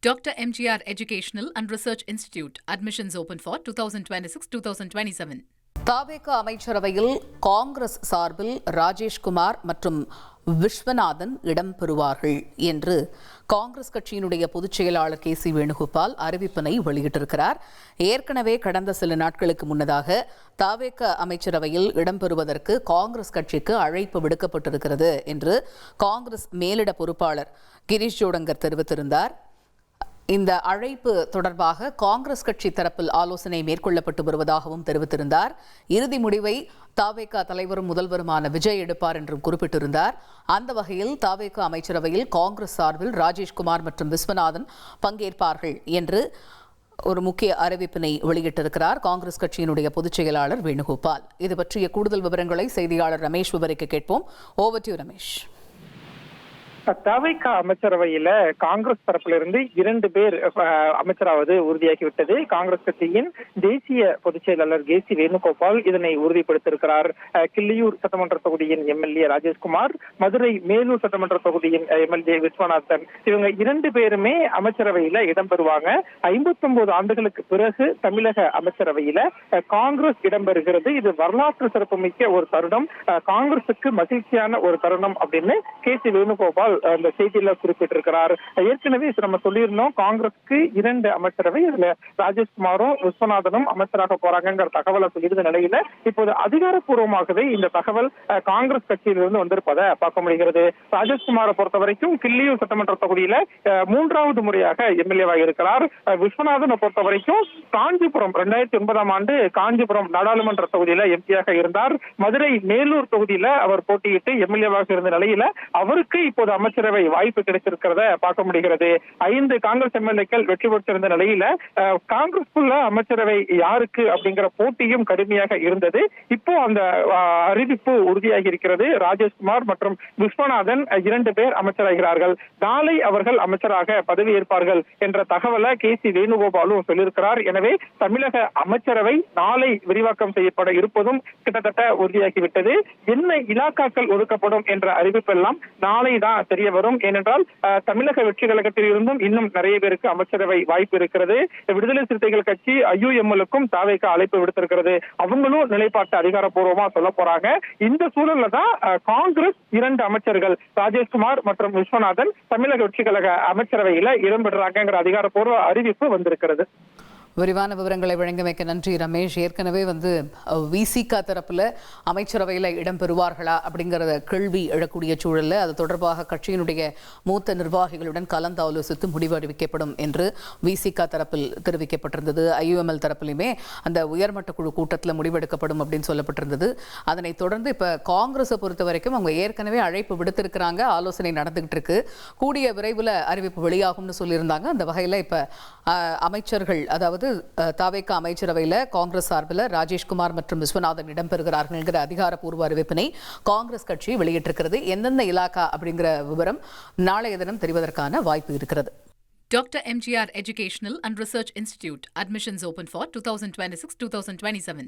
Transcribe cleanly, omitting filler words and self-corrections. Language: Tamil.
Dr. MGR Educational and Research Institute. Admissions open for 2026-2027. தாவேக அமைச்சரவையில் காங்கிரஸ் சார்பில் ராஜேஷ்குமார் மற்றும் விஸ்வநாதன் இடம்பெறுவார்கள் என்று காங்கிரஸ் கட்சியினுடைய பொதுச் செயலாளர் KC வேணுகோபால் அறிவிப்பினை வெளியிட்டிருக்கிறார். ஏற்கனவே கடந்த சில நாட்களுக்கு முன்னதாக தாவேக அமைச்சரவையில் இடம்பெறுவதற்கு காங்கிரஸ் கட்சிக்கு அழைப்பு விடுக்கப்பட்டிருக்கிறது என்று காங்கிரஸ் மேலிட பொறுப்பாளர் கிரீஷ் ஜோடங்கர் தெரிவித்திருந்தார். இந்த அழைப்பு தொடர்பாக காங்கிரஸ் கட்சி தரப்பில் ஆலோசனை மேற்கொள்ளப்பட்டு வருவதாகவும் தெரிவித்திருந்தார். இறுதி முடிவை தாவேக தலைவரும் முதல்வருமான விஜய் எடுப்பார் என்றும் குறிப்பிட்டிருந்தார். அந்த வகையில் தாவேக அமைச்சரவையில் காங்கிரஸ் சார்பில் ராஜேஷ்குமார் மற்றும் விஸ்வநாதன் பங்கேற்பார்கள் என்று ஒரு முக்கிய அறிவிப்பினை வெளியிட்டிருக்கிறார் காங்கிரஸ் கட்சியினுடைய பொதுச் செயலாளர் வேணுகோபால். இது பற்றிய கூடுதல் விவரங்களை செய்தியாளர் ரமேஷ் விவரிக்க கேட்போம். Over to Ramesh. தவிக அமைச்சரவையில காங்கிரஸ் தரப்பிலிருந்து 2 பேர் அமைச்சராவது உறுதியாகிவிட்டது. காங்கிரஸ் கட்சியின் தேசிய பொதுச் செயலாளர் KC வேணுகோபால் இதனை உறுதிப்படுத்தியிருக்கிறார். கிள்ளியூர் சட்டமன்ற தொகுதியின் MLA ராஜேஷ்குமார், மதுரை மேலூர் சட்டமன்ற தொகுதியின் MLA விஸ்வநாதன், இவங்க 2 பேருமே அமைச்சரவையில இடம்பெறுவாங்க. 59 ஆண்டுகளுக்கு பிறகு தமிழக அமைச்சரவையில காங்கிரஸ் இடம்பெறுகிறது. இது வரலாற்று சிறப்புமிக்க ஒரு தருணம், காங்கிரசுக்கு மகிழ்ச்சியான ஒரு தருணம் அப்படின்னு KC வேணுகோபால் அந்த செய்தியில குறிப்பிட்டிருக்கிறார். ஏற்கனவே நம்ம சொல்லியிருந்தோம், காங்கிரஸுக்கு 2 அமைச்சரவை, இதுல ராஜேஷ்குமாரும் விஸ்வநாதனும் அமைச்சராக போறாங்கிற தகவலை சொல்லியிருந்த நிலையில இப்போது அதிகாரப்பூர்வமாகவே இந்த தகவல் காங்கிரஸ் கட்சியிலிருந்து வந்திருப்பதை பார்க்க முடிகிறது. ராஜேஷ்குமாரை பொறுத்த வரைக்கும் கிள்ளியூர் சட்டமன்ற தொகுதியில 3வது முறையாக MLA-வாக இருக்கிறார். விஸ்வநாதனை பொறுத்த வரைக்கும் காஞ்சிபுரம் 2009ஆம் ஆண்டு காஞ்சிபுரம் நாடாளுமன்ற தொகுதியில MP-யாக இருந்தார். மதுரை மேலூர் தொகுதியில அவர் போட்டியிட்டு MLA-வாக இருந்த நிலையில அவருக்கு இப்போது அமைச்சரவை வாய்ப்பு கிடைத்திருக்கிறத பார்க்க முடிகிறது. 5 காங்கிரஸ் MLA-க்கள் வெற்றி பெற்றிருந்த நிலையில காங்கிரஸ்குள்ள அமைச்சரவை யாருக்கு அப்படிங்கிற போட்டியும் கடுமையாக இருந்தது. இப்போ அந்த அறிவிப்பு உறுதியாகி இருக்கிறது. ராஜேஷ்குமார் மற்றும் விஸ்வநாதன் 2 பேர் அமைச்சராகிறார்கள். நாளை அவர்கள் அமைச்சராக பதவியேற்பார்கள் என்ற தகவலை KC வேணுகோபாலும் சொல்லியிருக்கிறார். எனவே தமிழக அமைச்சரவை நாளை விரிவாக்கம் செய்யப்பட இருப்பதும் கிட்டத்தட்ட உறுதியாகிவிட்டது. என்ன இலாக்காக்கள் ஒதுக்கப்படும் என்ற அறிவிப்பெல்லாம் நாளை தான் தெரிய வரும். ஏனென்றால் தமிழக வெற்றி கழகத்தில் இருந்தும் இன்னும் நிறைய பேருக்கு அமைச்சரவை வாய்ப்பு இருக்கிறது. விடுதலை சிறுத்தைகள் கட்சி IUML-க்கும் தாவேக அழைப்பு விடுத்திருக்கிறது. அவங்களும் நிலைப்பாட்டு அதிகாரப்பூர்வமா சொல்ல போறாங்க. இந்த சூழல்ல தான் காங்கிரஸ் 2 அமைச்சர்கள் ராஜேஷ்குமார் மற்றும் விஸ்வநாதன் தமிழக வெற்றி கழக அமைச்சரவையில இடம்பெறுறாங்கிற அதிகாரப்பூர்வ அறிவிப்பு வந்திருக்கிறது. விரிவான விவரங்களை வழங்கமைக்க நன்றி ரமேஷ். ஏற்கனவே VCK தரப்புல அமைச்சரவையில் இடம்பெறுவார்களா அப்படிங்கிறத கேள்வி எழக்கூடிய சூழல்ல அது தொடர்பாக கட்சியினுடைய மூத்த நிர்வாகிகளுடன் கலந்து ஆலோசித்து முடிவு அறிவிக்கப்படும் என்று VCK தரப்பில் தெரிவிக்கப்பட்டிருந்தது. IUML தரப்பிலுமே அந்த உயர்மட்ட குழு கூட்டத்தில் முடிவெடுக்கப்படும் அப்படின்னு சொல்லப்பட்டிருந்தது. அதனைத் தொடர்ந்து இப்ப காங்கிரஸை பொறுத்த வரைக்கும் அவங்க ஏற்கனவே அழைப்பு விடுத்திருக்கிறாங்க, ஆலோசனை நடந்துகிட்டு இருக்கு, கூடிய விரைவில் அறிவிப்பு வெளியாகும்னு சொல்லியிருந்தாங்க. அந்த வகையில் இப்ப அமைச்சர்கள், அதாவது தாவேக அமைச்சரவையில் காங்கிரஸ் சார்பில் ராஜேஷ்குமார் மற்றும் விஸ்வநாதன் இடம்பெறுகிறார்கள் என்கிற அதிகாரப்பூர்வ அறிவிப்பினை காங்கிரஸ் கட்சி வெளியிட்டிருக்கிறது. எந்தெந்த இலாக்கா அப்படிங்கிற விவரம் நாளைய தினம் தெரிவதற்கான வாய்ப்பு இருக்கிறது. Dr. MGR Educational and Research Institute. Admissions open for 2026-2027.